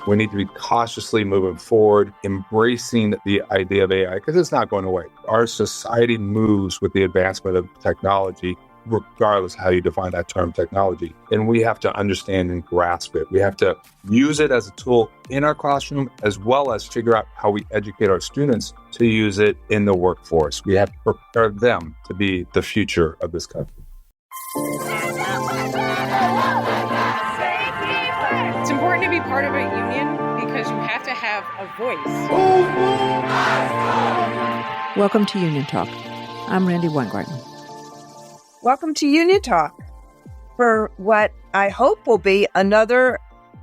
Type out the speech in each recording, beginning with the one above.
We need to be cautiously moving forward, embracing the idea of AI, because it's not going away. Our society moves with the advancement of technology, regardless of how you define that term technology. And we have to understand and grasp it. We have to use it as a tool in our classroom, as well as figure out how we educate our students to use it in the workforce. We have to prepare them to be the future of this country. It's important to be part of a union because you have to have a voice. Welcome to Union Talk. I'm Randi Weingarten. Welcome to Union Talk for what I hope will be another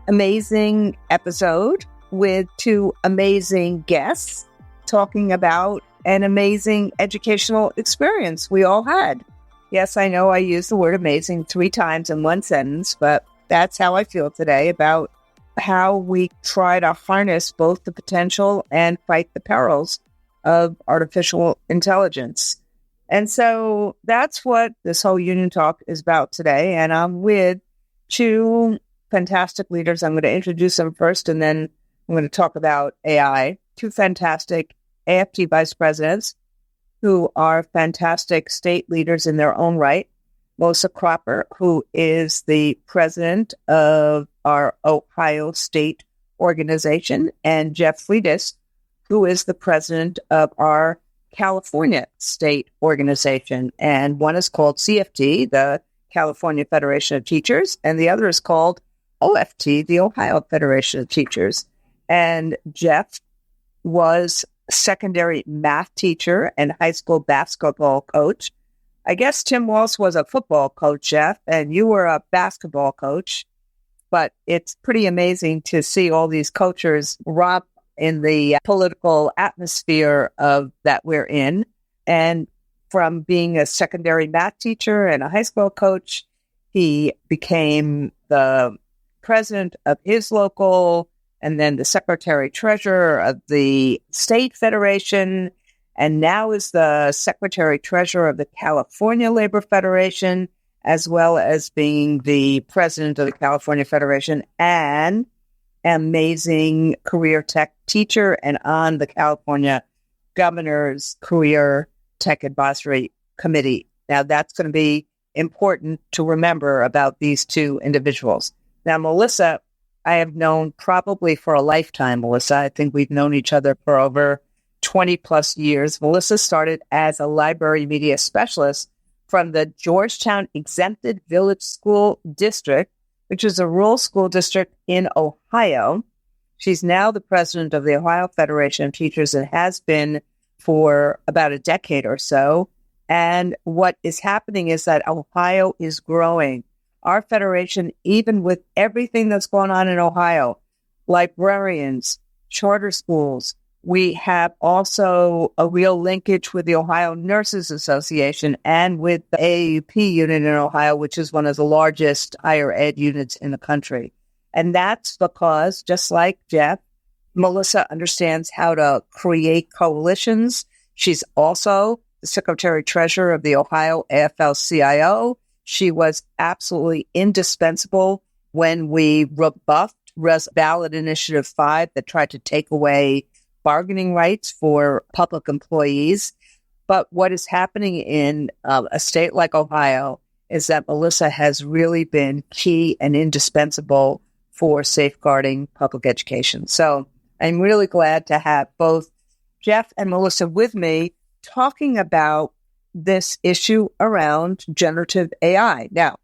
amazing episode with two amazing guests talking about an amazing educational experience we all had. Yes, I know I used the word amazing 3 times in one sentence, but that's how I feel today about how we try to harness both the potential and fight the perils of artificial intelligence. And so that's what this whole Union Talk is about today. And I'm with 2 fantastic leaders. I'm going to introduce them first, and then I'm going to talk about AI. 2 fantastic AFT vice presidents who are fantastic state leaders in their own right. Melissa Cropper, who is the president of our Ohio State organization, and Jeff Freitas, who is the president of our California State organization. And one is called CFT, the California Federation of Teachers, and the other is called OFT, the Ohio Federation of Teachers. And Jeff was a secondary math teacher and high school basketball coach. I guess Tim Walsh was a football coach, Jeff, and you were a basketball coach. But it's pretty amazing to see all these coaches romp in the political atmosphere of that we're in. And from being a secondary math teacher and a high school coach, he became the president of his local and then the secretary treasurer of the state federation, and now is the secretary treasurer of the California Labor Federation, as well as being the president of the California Federation and amazing career tech teacher and on the California Governor's Career Tech Advisory Committee. Now, that's going to be important to remember about these 2 individuals. Now, Melissa, I have known probably for a lifetime, Melissa. I think we've known each other for over 20 plus years. Melissa started as a library media specialist from the Georgetown Exempted Village School District, which is a rural school district in Ohio. She's now the president of the Ohio Federation of Teachers and has been for about a decade or so. And what is happening is that Ohio is growing. Our federation, even with everything that's going on in Ohio, librarians, charter schools, we have also a real linkage with the Ohio Nurses Association and with the AAUP unit in Ohio, which is one of the largest higher ed units in the country. And that's because, just like Jeff, Melissa understands how to create coalitions. She's also the secretary treasurer of the Ohio AFL-CIO. She was absolutely indispensable when we rebuffed Ballot Initiative 5 that tried to take away bargaining rights for public employees. But what is happening in a state like Ohio is that Melissa has really been key and indispensable for safeguarding public education. So I'm really glad to have both Jeff and Melissa with me talking about this issue around generative AI. Now,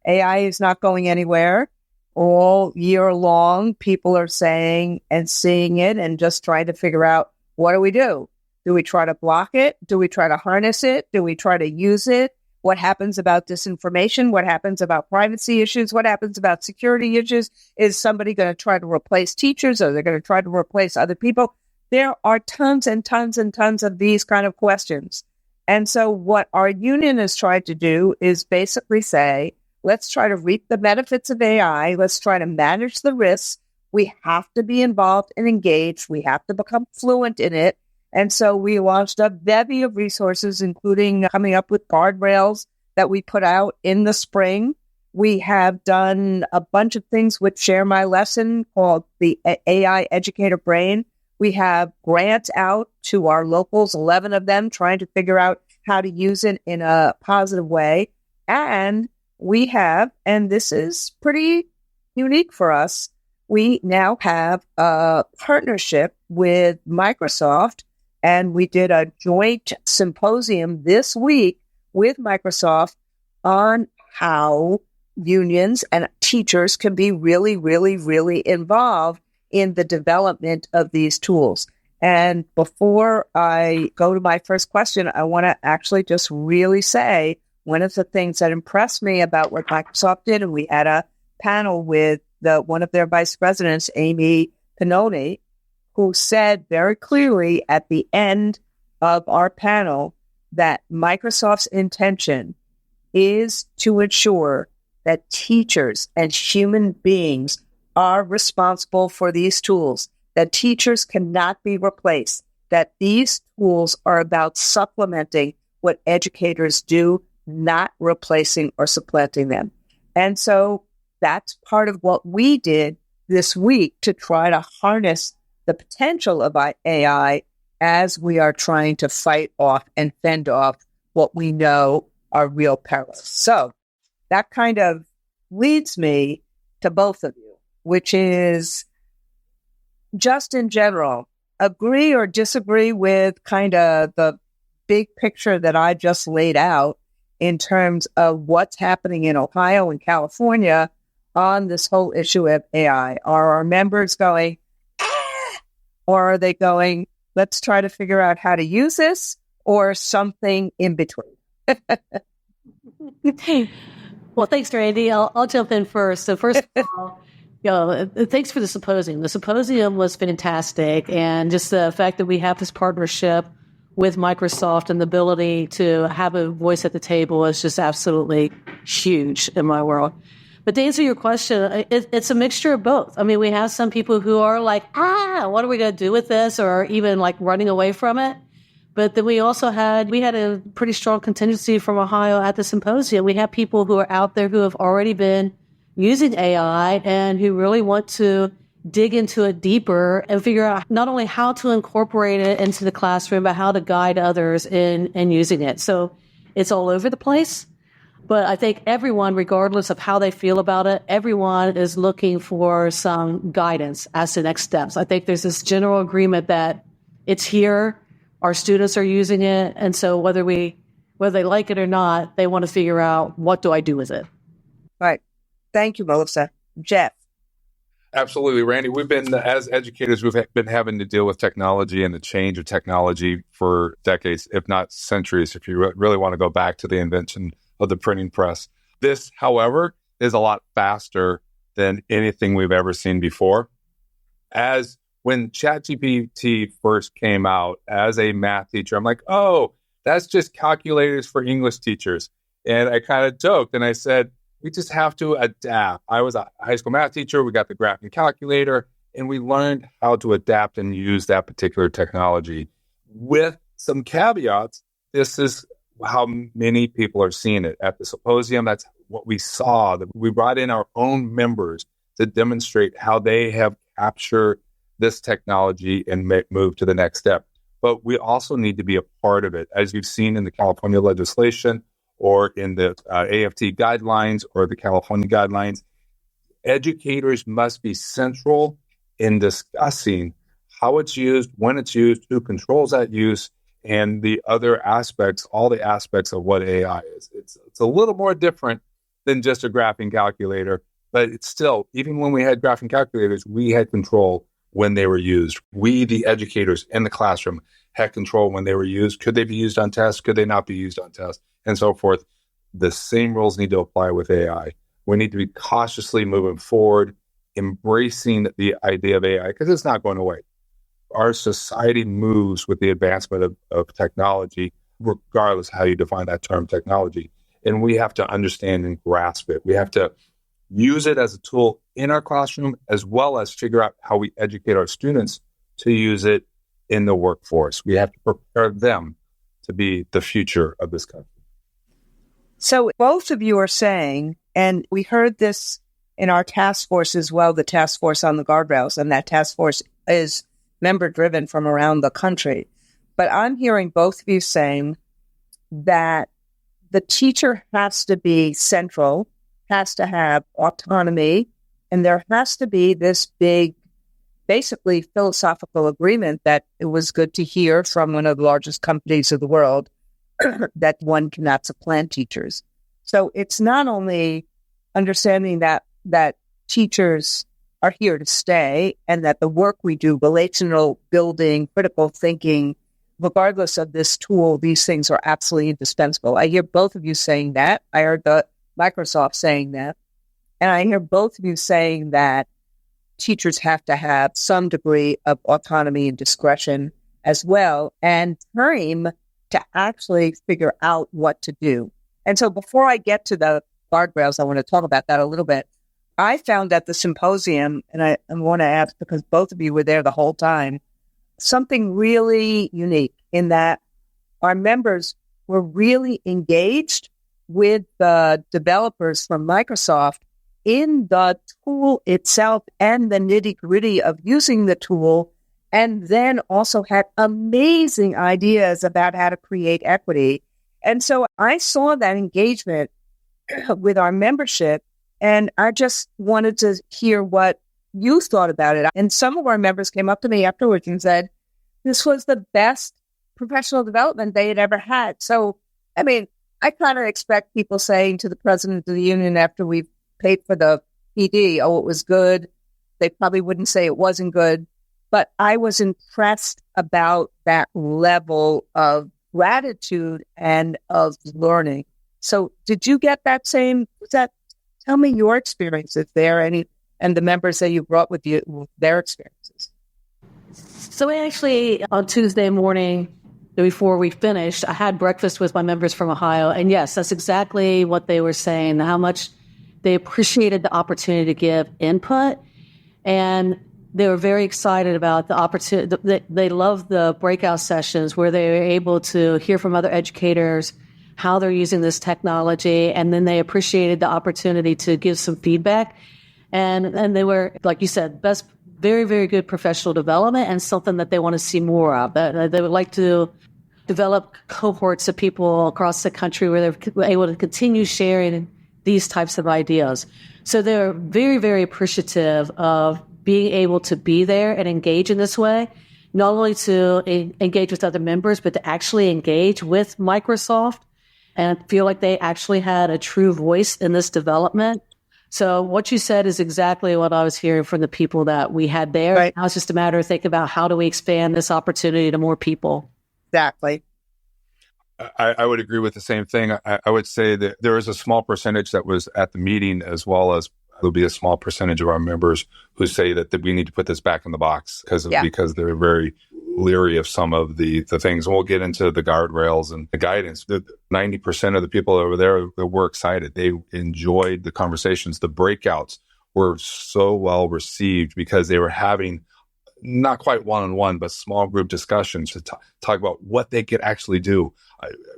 AI is not going anywhere. All year long, people are saying and seeing it and just trying to figure out, what do we do? Do we try to block it? Do we try to harness it? Do we try to use it? What happens about disinformation? What happens about privacy issues? What happens about security issues? Is somebody going to try to replace teachers, or they're going to try to replace other people? There are tons and tons and tons of these kind of questions. And so what our union has tried to do is basically say, let's try to reap the benefits of AI. Let's try to manage the risks. We have to be involved and engaged. We have to become fluent in it. And so we launched a bevy of resources, including coming up with guardrails that we put out in the spring. We have done a bunch of things with Share My Lesson called the AI Educator Brain. We have grants out to our locals, 11 of them, trying to figure out how to use it in a positive way. And we have, and this is pretty unique for us, we now have a partnership with Microsoft, and we did a joint symposium this week with Microsoft on how unions and teachers can be really, really, really involved in the development of these tools. And before I go to my first question, I want to actually just really say one of the things that impressed me about what Microsoft did, and we had a panel with one of their vice presidents, Amy Pannoni, who said very clearly at the end of our panel that Microsoft's intention is to ensure that teachers and human beings are responsible for these tools, that teachers cannot be replaced, that these tools are about supplementing what educators do, not replacing or supplanting them. And so that's part of what we did this week to try to harness the potential of AI as we are trying to fight off and fend off what we know are real perils. So that kind of leads me to both of you, which is just in general, agree or disagree with kind of the big picture that I just laid out in terms of what's happening in Ohio and California on this whole issue of AI. Are our members going, or are they going, let's try to figure out how to use this, or something in between? Well, thanks, Randy. I'll jump in first. So first of all, thanks for the symposium. The symposium was fantastic, and just the fact that we have this partnership with Microsoft and the ability to have a voice at the table is just absolutely huge in my world. But to answer your question, it's a mixture of both. I mean, we have some people who are like, what are we going to do with this? Or even like running away from it. But then we had a pretty strong contingency from Ohio at the symposium. We have people who are out there who have already been using AI and who really want to dig into it deeper and figure out not only how to incorporate it into the classroom, but how to guide others in using it. So it's all over the place. But I think everyone, regardless of how they feel about it, everyone is looking for some guidance as to next steps. I think there's this general agreement that it's here, our students are using it, and so whether they like it or not, they want to figure out, what do I do with it? Right. Thank you, Melissa. Jeff. Absolutely, Randy. As educators, we've been having to deal with technology and the change of technology for decades, if not centuries, if you really want to go back to the invention of the printing press. This, however, is a lot faster than anything we've ever seen before. As when ChatGPT first came out, as a math teacher, I'm like, oh, that's just calculators for English teachers. And I kind of joked and I said, we just have to adapt. I was a high school math teacher. We got the graphing calculator, and we learned how to adapt and use that particular technology. With some caveats, this is how many people are seeing it. At the symposium, that's what we saw. We brought in our own members to demonstrate how they have captured this technology and move to the next step. But we also need to be a part of it. As you've seen in the California legislation or in the AFT guidelines or the California guidelines, educators must be central in discussing how it's used, when it's used, who controls that use, and the other aspects, all the aspects of what AI is. It's a little more different than just a graphing calculator, but it's still, even when we had graphing calculators, we had control when they were used. We, the educators in the classroom, had control when they were used. Could they be used on tests? Could they not be used on tests? And so forth. The same rules need to apply with AI. We need to be cautiously moving forward, embracing the idea of AI, because it's not going away. Our society moves with the advancement of technology, regardless how you define that term, technology. And we have to understand and grasp it. We have to use it as a tool in our classroom, as well as figure out how we educate our students to use it in the workforce. We have to prepare them to be the future of this country. So both of you are saying And we heard this in our task force as well, the task force on the guardrails. And that task force is member driven from around the country. But I'm hearing both of you saying that the teacher has to be central, has to have autonomy, and there has to be this big, basically philosophical agreement that it was good to hear from one of the largest companies of the world that one cannot supplant teachers. So it's not only understanding that teachers are here to stay and that the work we do, relational building, critical thinking, regardless of this tool, these things are absolutely indispensable. I hear both of you saying that. I heard the Microsoft saying that. And I hear both of you saying that teachers have to have some degree of autonomy and discretion as well, and time to actually figure out what to do. And so before I get to the guardrails, I want to talk about that a little bit. I found at the symposium, and I want to ask because both of you were there the whole time, something really unique in that our members were really engaged with the developers from Microsoft in the tool itself and the nitty-gritty of using the tool, and then also had amazing ideas about how to create equity. And so I saw that engagement with our membership, and I just wanted to hear what you thought about it. And some of our members came up to me afterwards and said, this was the best professional development they had ever had. So, I mean, I kind of expect people saying to the president of the union after we've paid for the PD, oh, it was good. They probably wouldn't say it wasn't good. But I was impressed about that level of gratitude and of learning. So did you get that same, tell me your experiences there and the members that you brought with you, their experiences. So actually, on Tuesday morning, before we finished, I had breakfast with my members from Ohio. And yes, that's exactly what they were saying, how much they appreciated the opportunity to give input. And they were very excited about the opportunity. They loved the breakout sessions where they were able to hear from other educators how they're using this technology. And then they appreciated the opportunity to give some feedback. And they were, like you said, very, very good professional development and something that they want to see more of. They would like to develop cohorts of people across the country where they're able to continue sharing these types of ideas. So they're very, very appreciative of being able to be there and engage in this way, not only to engage with other members, but to actually engage with Microsoft and feel like they actually had a true voice in this development. So what you said is exactly what I was hearing from the people that we had there. Right. Now it's just a matter of thinking about how do we expand this opportunity to more people. Exactly. I would agree with the same thing. I would say that there is a small percentage that was at the meeting, as well as there'll be a small percentage of our members who say that we need to put this back in the box because they're very leery of some of the things. And we'll get into the guardrails and the guidance. 90% of the people over there were excited. They enjoyed the conversations. The breakouts were so well received because they were having not quite one-on-one, but small group discussions to talk about what they could actually do.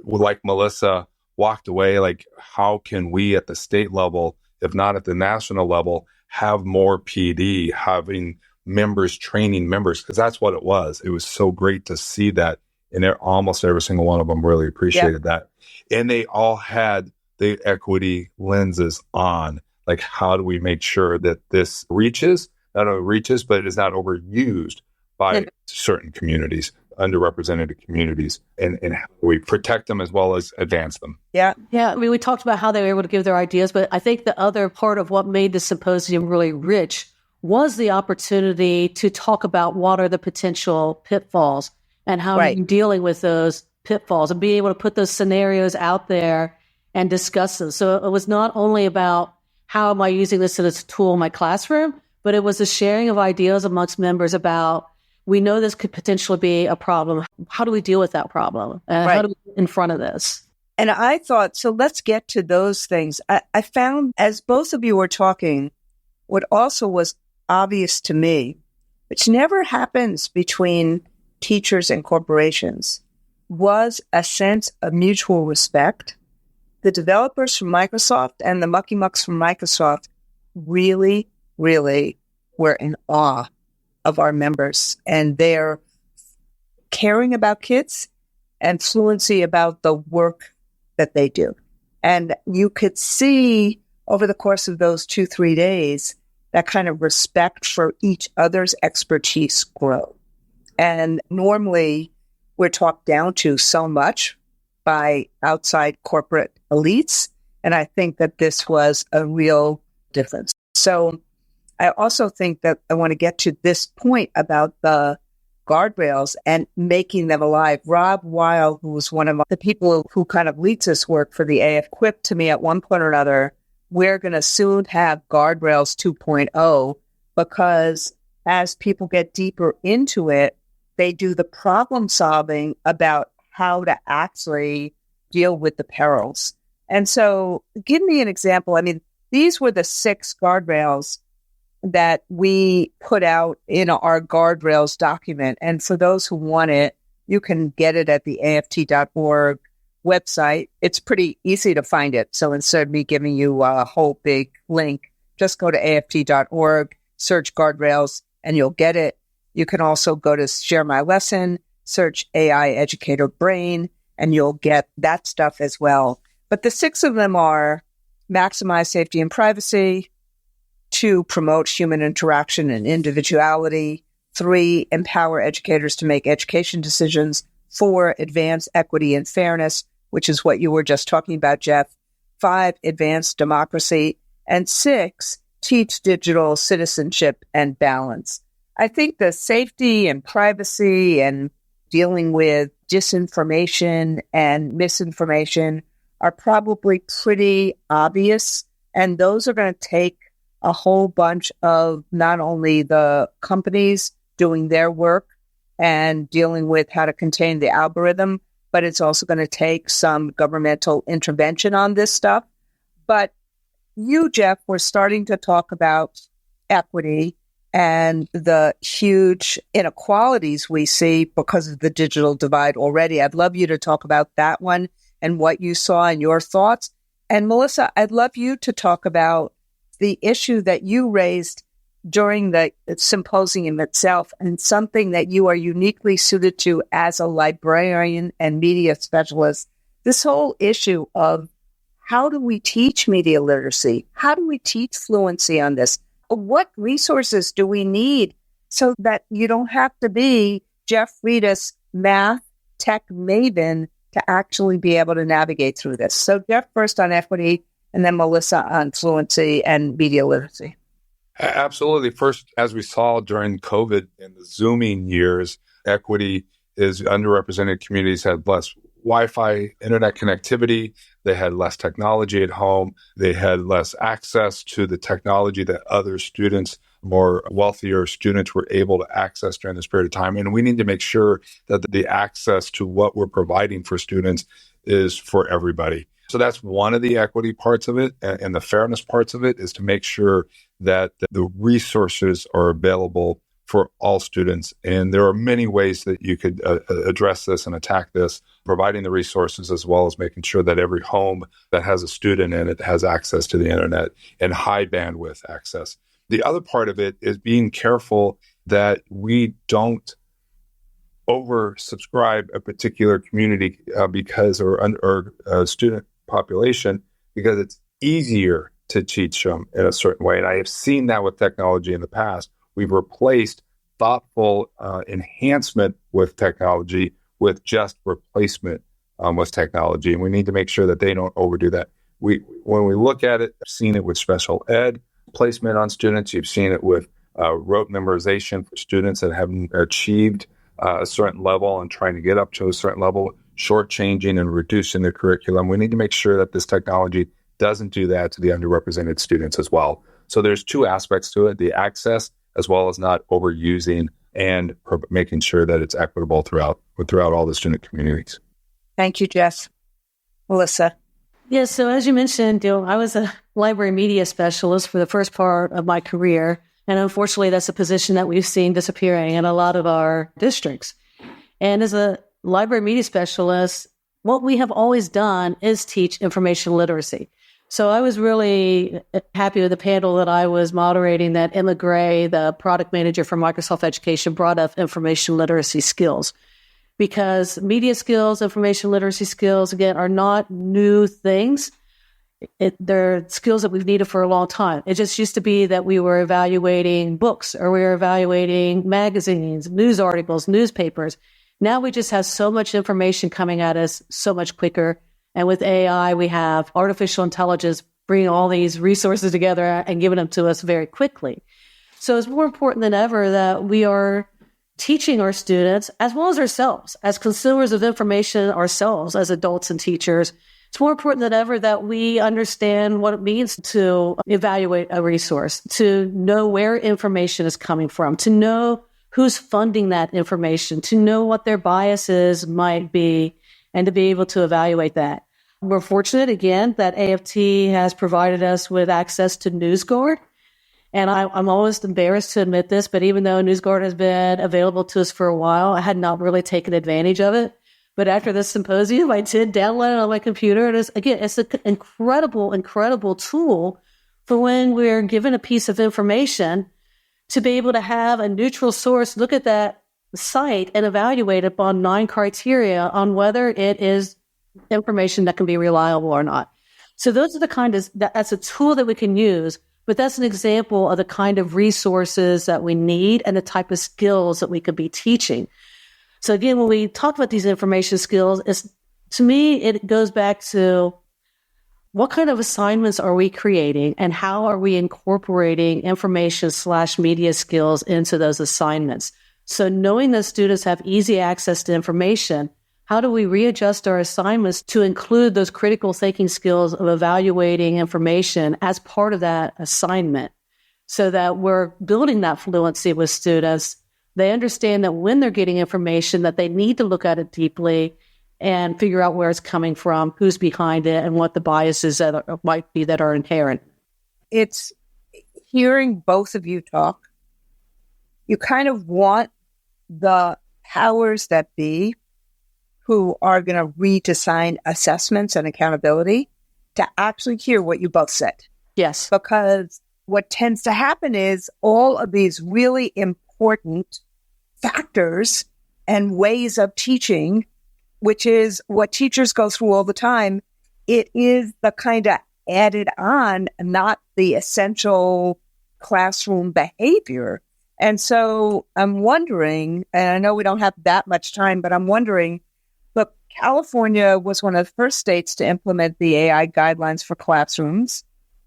Like Melissa walked away, like, how can we at the state level, if not at the national level, have more PD, having members training members? Because that's what it was. It was so great to see that. And almost every single one of them really appreciated that. And they all had the equity lenses on. Like, how do we make sure that this not only reaches, but it is not overused by certain communities, underrepresented communities, and how we protect them as well as advance them. Yeah. I mean, we talked about how they were able to give their ideas, but I think the other part of what made the symposium really rich was the opportunity to talk about what are the potential pitfalls and how you're dealing with those pitfalls and being able to put those scenarios out there and discuss them. So it was not only about how am I using this as a tool in my classroom, but it was a sharing of ideas amongst members about, we know this could potentially be a problem. How do we deal with that problem? How do we get in front of this? And I thought, so let's get to those things. I found, as both of you were talking, what also was obvious to me, which never happens between teachers and corporations, was a sense of mutual respect the developers from Microsoft and the mucky mucks from Microsoft really, really were in awe of our members and their caring about kids and fluency about the work that they do. And you could see over the course of those 2-3 days, that kind of respect for each other's expertise grow. And normally we're talked down to so much by outside corporate elites. And I think that this was a real difference. So I also think that I want to get to this point about the guardrails and making them alive. Rob Weil, who was one of the people who kind of leads this work for the AF, quipped to me at one point or another, we're going to soon have guardrails 2.0 because as people get deeper into it, they do the problem solving about how to actually deal with the perils. And so give me an example. I mean, these were the 6 guardrails that we put out in our guardrails document. And for those who want it, you can get it at the AFT.org website. It's pretty easy to find it. So instead of me giving you a whole big link, just go to AFT.org, search guardrails, and you'll get it. You can also go to Share My Lesson, search AI Educator Brain, and you'll get that stuff as well. But the 6 of them are maximize safety and privacy, 2, promote human interaction and individuality, 3, empower educators to make education decisions, 4, advance equity and fairness, which is what you were just talking about, Jeff, 5, advance democracy, and 6, teach digital citizenship and balance. I think the safety and privacy and dealing with disinformation and misinformation are probably pretty obvious, and those are going to take a whole bunch of not only the companies doing their work and dealing with how to contain the algorithm, but it's also going to take some governmental intervention on this stuff. But you, Jeff, were starting to talk about equity and the huge inequalities we see because of the digital divide already. I'd love you to talk about that one and what you saw and your thoughts. And Melissa, I'd love you to talk about the issue that you raised during the symposium itself and something that you are uniquely suited to as a librarian and media specialist. This whole issue of how do we teach media literacy? How do we teach fluency on this? What resources do we need so that you don't have to be Jeff Freitas, math, tech maven to actually be able to navigate through this? So Jeff, first on equity, and then Melissa on fluency and media literacy. Absolutely. First, as we saw during COVID in the Zooming years, equity is underrepresented communities had less Wi-Fi internet connectivity. They had less technology at home. They had less access to the technology that other students, more wealthier students, were able to access during this period of time. And we need to make sure that the access to what we're providing for students is for everybody. So that's one of the equity parts of it. And the fairness parts of it is to make sure that the resources are available for all students. And there are many ways that you could address this and attack this, providing the resources as well as making sure that every home that has a student in it has access to the internet and high bandwidth access. The other part of it is being careful that we don't oversubscribe a particular community or student population because it's easier to teach them in a certain way. And I have seen that with technology in the past. We've replaced thoughtful enhancement with technology with just replacement with technology. And we need to make sure that they don't overdo that. When we look at it, I've seen it with special ed placement on students. You've seen it with rote memorization for students that haven't achieved a certain level and trying to get up to a certain level, shortchanging and reducing the curriculum. We need to make sure that this technology doesn't do that to the underrepresented students as well. So there's 2 aspects to it, the access as well as not overusing and making sure that it's equitable throughout all the student communities. Thank you, Jess. Melissa. Yeah, so as you mentioned, I was a library media specialist for the first part of my career. And unfortunately, that's a position that we've seen disappearing in a lot of our districts. And as a library media specialist, what we have always done is teach information literacy. So I was really happy with the panel that I was moderating, that Emma Gray, the product manager for Microsoft Education, brought up information literacy skills. Because media skills, information literacy skills, again, are not new things. They're skills that we've needed for a long time. It just used to be that we were evaluating books, or we were evaluating magazines, news articles, newspapers. Now we just have so much information coming at us so much quicker. And with AI, we have artificial intelligence bringing all these resources together and giving them to us very quickly. So it's more important than ever that we are teaching our students, as well as ourselves, as consumers of information ourselves, as adults and teachers. It's more important than ever that we understand what it means to evaluate a resource, to know where information is coming from, to know who's funding that information, to know what their biases might be, and to be able to evaluate that. We're fortunate, again, that AFT has provided us with access to NewsGuard. And I'm always embarrassed to admit this, but even though NewsGuard has been available to us for a while, I had not really taken advantage of it. But after this symposium, I did download it on my computer. And it's an incredible tool for when we're given a piece of information to be able to have a neutral source look at that site and evaluate upon 9 criteria on whether it is information that can be reliable or not. So those are the that's a tool that we can use. But that's an example of the kind of resources that we need and the type of skills that we could be teaching. So again, when we talk about these information skills, to me, it goes back to what kind of assignments are we creating and how are we incorporating information/media skills into those assignments? So knowing that students have easy access to information, how do we readjust our assignments to include those critical thinking skills of evaluating information as part of that assignment so that we're building that fluency with students? They understand that when they're getting information that they need to look at it deeply and figure out where it's coming from, who's behind it, and what the biases that might be that are inherent. It's hearing both of you talk. You kind of want the powers that be who are going to redesign assessments and accountability to actually hear what you both said. Yes. Because what tends to happen is all of these really important factors and ways of teaching, which is what teachers go through all the time, it is the kind of added on, not the essential classroom behavior. And so I'm wondering, and I know we don't have that much time, but I'm wondering, look, California was one of the first states to implement the AI guidelines for classrooms.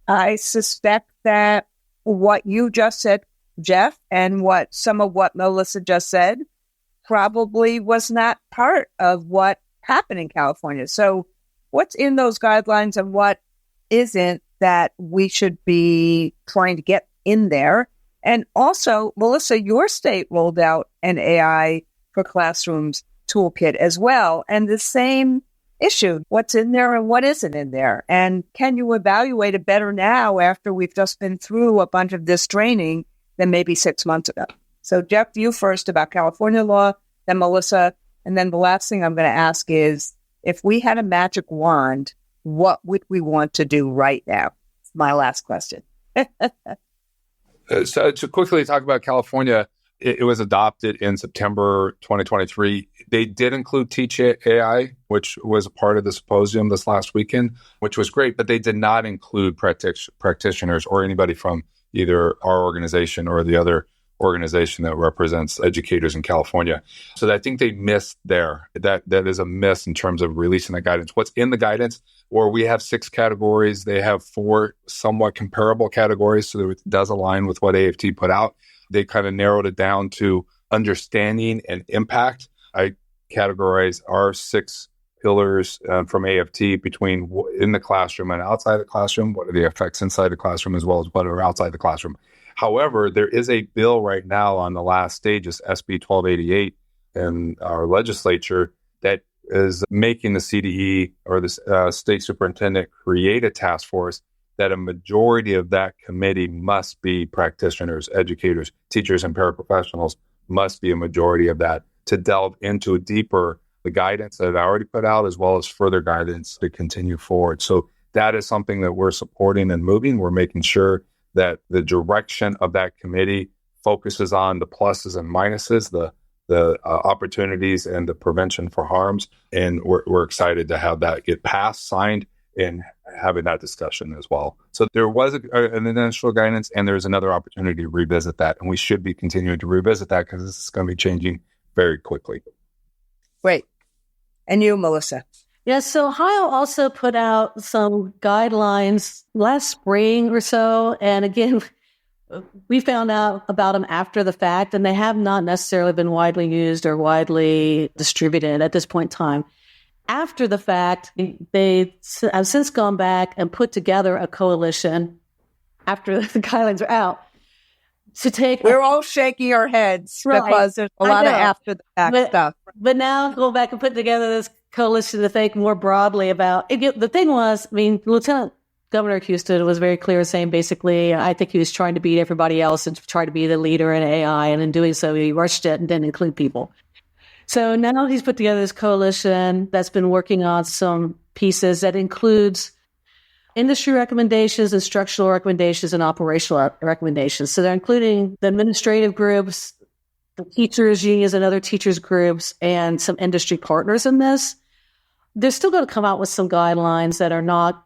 I suspect that what you just said, Jeff, and some of what Melissa just said probably was not part of what happened in California. So what's in those guidelines and what isn't that we should be trying to get in there? And also, Melissa, your state rolled out an AI for classrooms toolkit as well. And the same issue, what's in there and what isn't in there? And can you evaluate it better now after we've just been through a bunch of this training than maybe 6 months ago? So Jeff, you first about California law, then Melissa. And then the last thing I'm going to ask is, if we had a magic wand, what would we want to do right now? It's my last question. So to quickly talk about California, it was adopted in September 2023. They did include Teach AI, which was a part of the symposium this last weekend, which was great, but they did not include practitioners or anybody from either our organization or the other organization that represents educators in California. So I think they missed there. That is a miss in terms of releasing that guidance. What's in the guidance, or we have 6 categories. They have 4 somewhat comparable categories, so it does align with what AFT put out. They kind of narrowed it down to understanding and impact. I categorize our 6 pillars from AFT between in the classroom and outside the classroom. What are the effects inside the classroom as well as what are outside the classroom? However, there is a bill right now on the last stages, SB 1288, in our legislature that is making the CDE or the state superintendent create a task force that a majority of that committee must be practitioners, educators, teachers, and paraprofessionals must be a majority of that to delve into deeper the guidance that I already put out, as well as further guidance to continue forward. So that is something that we're supporting and moving. We're making sure that the direction of that committee focuses on the pluses and minuses, the opportunities and the prevention for harms. And we're excited to have that get passed, signed, and having that discussion as well. So there was an initial guidance, and there's another opportunity to revisit that. And we should be continuing to revisit that because this is going to be changing very quickly. Great. And you, Melissa? Yeah, so Ohio also put out some guidelines last spring or so. And again, we found out about them after the fact, and they have not necessarily been widely used or widely distributed at this point in time. After the fact, they have since gone back and put together a coalition after the guidelines are out to take. We're all shaking our heads because there's a lot of after the fact stuff. But now go back and put together this coalition to think more broadly about it. The thing was, Lieutenant Governor Houston was very clear, saying basically, I think he was trying to beat everybody else and try to be the leader in AI. And in doing so, he rushed it and didn't include people. So now he's put together this coalition that's been working on some pieces that includes industry recommendations, instructional recommendations, and operational recommendations. So they're including the administrative groups, the teachers' unions and other teachers' groups, and some industry partners in this. They're still going to come out with some guidelines that are not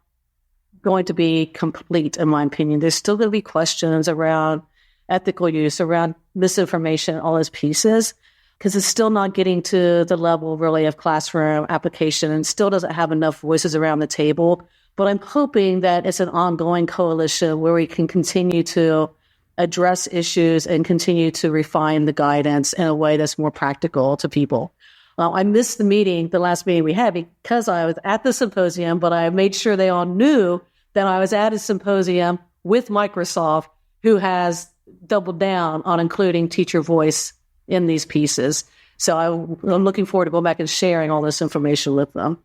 going to be complete, in my opinion. There's still going to be questions around ethical use, around misinformation, all those pieces, because it's still not getting to the level really of classroom application and still doesn't have enough voices around the table. But I'm hoping that it's an ongoing coalition where we can continue to address issues and continue to refine the guidance in a way that's more practical to people. I missed the last meeting we had, because I was at the symposium, but I made sure they all knew that I was at a symposium with Microsoft, who has doubled down on including teacher voice in these pieces. So I'm looking forward to going back and sharing all this information with them.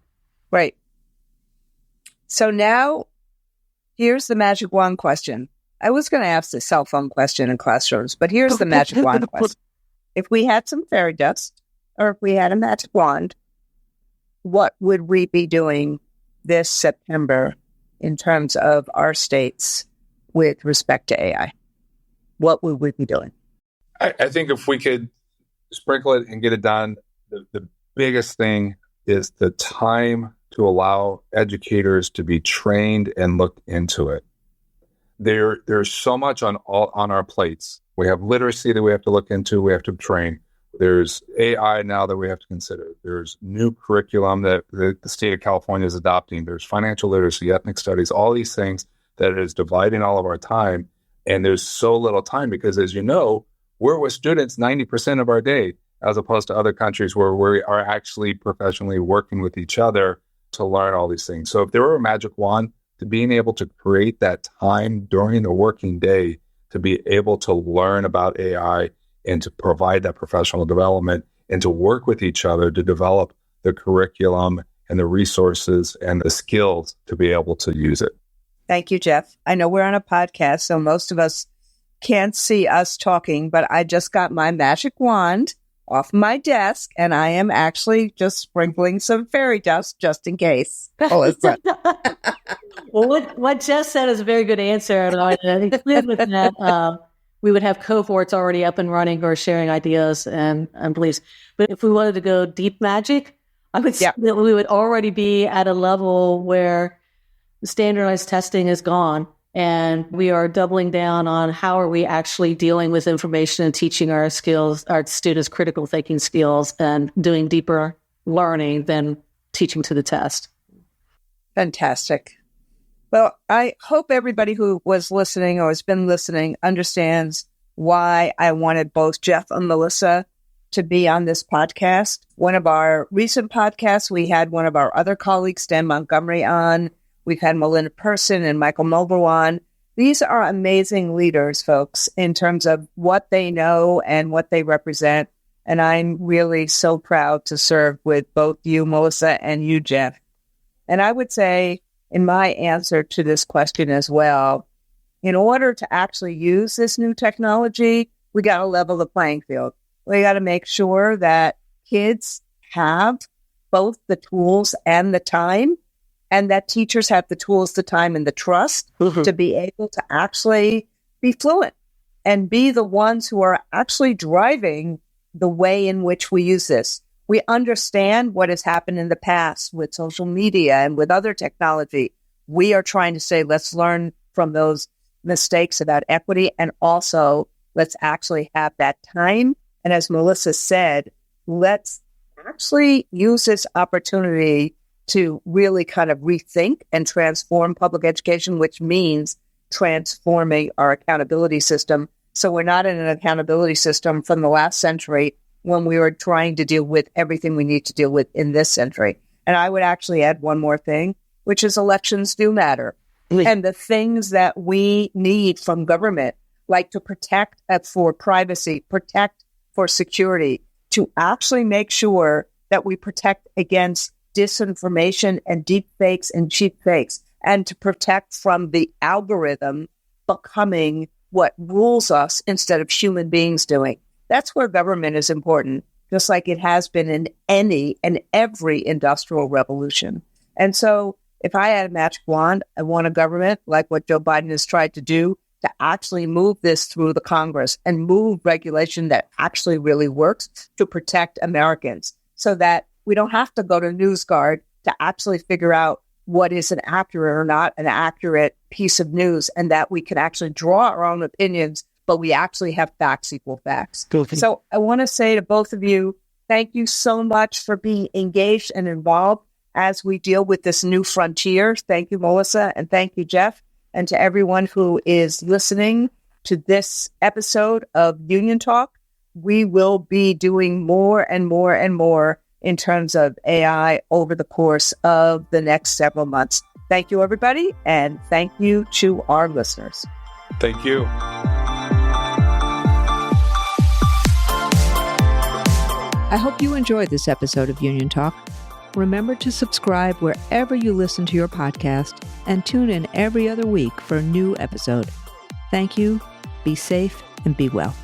Right. So now here's the magic wand question. I was going to ask the cell phone question in classrooms, but here's the magic wand question. If we had some fairy dust, or if we had a magic wand, what would we be doing this September in terms of our states with respect to AI? What would we be doing? I think if we could sprinkle it and get it done, the biggest thing is the time to allow educators to be trained and look into it. There's so much on our plates. We have literacy that we have to look into, we have to train. There's AI now that we have to consider. There's new curriculum that the state of California is adopting. There's financial literacy, ethnic studies, all these things that is dividing all of our time. And there's so little time because, as you know, we're with students 90% of our day, as opposed to other countries where we are actually professionally working with each other to learn all these things. So if there were a magic wand to being able to create that time during the working day to be able to learn about AI and to provide that professional development and to work with each other to develop the curriculum and the resources and the skills to be able to use it. Thank you, Jeff. I know we're on a podcast, so most of us can't see us talking, but I just got my magic wand off my desk, and I am actually just sprinkling some fairy dust just in case. Well, what Jeff said is a very good answer. And I include with that, we would have cohorts already up and running who are sharing ideas and beliefs. But if we wanted to go deep magic, I would say that we would already be at a level where standardized testing is gone. And we are doubling down on how are we actually dealing with information and teaching our students critical thinking skills and doing deeper learning than teaching to the test. Fantastic. Well, I hope everybody who was listening or has been listening understands why I wanted both Jeff and Melissa to be on this podcast. One of our recent podcasts, we had one of our other colleagues, Dan Montgomery, on. We've had Melinda Person and Michael Mulder on. These are amazing leaders, folks, in terms of what they know and what they represent. And I'm really so proud to serve with both you, Melissa, and you, Jeff. And I would say, in my answer to this question as well, in order to actually use this new technology, we got to level the playing field. We got to make sure that kids have both the tools and the time, and that teachers have the tools, the time, and the trust to be able to actually be fluent and be the ones who are actually driving the way in which we use this. We understand what has happened in the past with social media and with other technology. We are trying to say, let's learn from those mistakes about equity, and also let's actually have that time. And as Melissa said, let's actually use this opportunity to really kind of rethink and transform public education, which means transforming our accountability system. So we're not in an accountability system from the last century when we were trying to deal with everything we need to deal with in this century. And I would actually add one more thing, which is elections do matter. And the things that we need from government, like to protect for privacy, protect for security, to actually make sure that we protect against disinformation and deep fakes and cheap fakes, and to protect from the algorithm becoming what rules us instead of human beings doing. That's where government is important, just like it has been in any and every industrial revolution. And so if I had a magic wand, I want a government like what Joe Biden has tried to do to actually move this through the Congress and move regulation that actually really works to protect Americans, so that we don't have to go to NewsGuard to actually figure out what is an accurate or not an accurate piece of news, and that we can actually draw our own opinions, but we actually have facts equal facts. So I want to say to both of you, thank you so much for being engaged and involved as we deal with this new frontier. Thank you, Melissa, and thank you, Jeff, and to everyone who is listening to this episode of Union Talk. We will be doing more and more and more in terms of AI over the course of the next several months. Thank you, everybody, and thank you to our listeners. Thank you. I hope you enjoyed this episode of Union Talk. Remember to subscribe wherever you listen to your podcast and tune in every other week for a new episode. Thank you, be safe, and be well.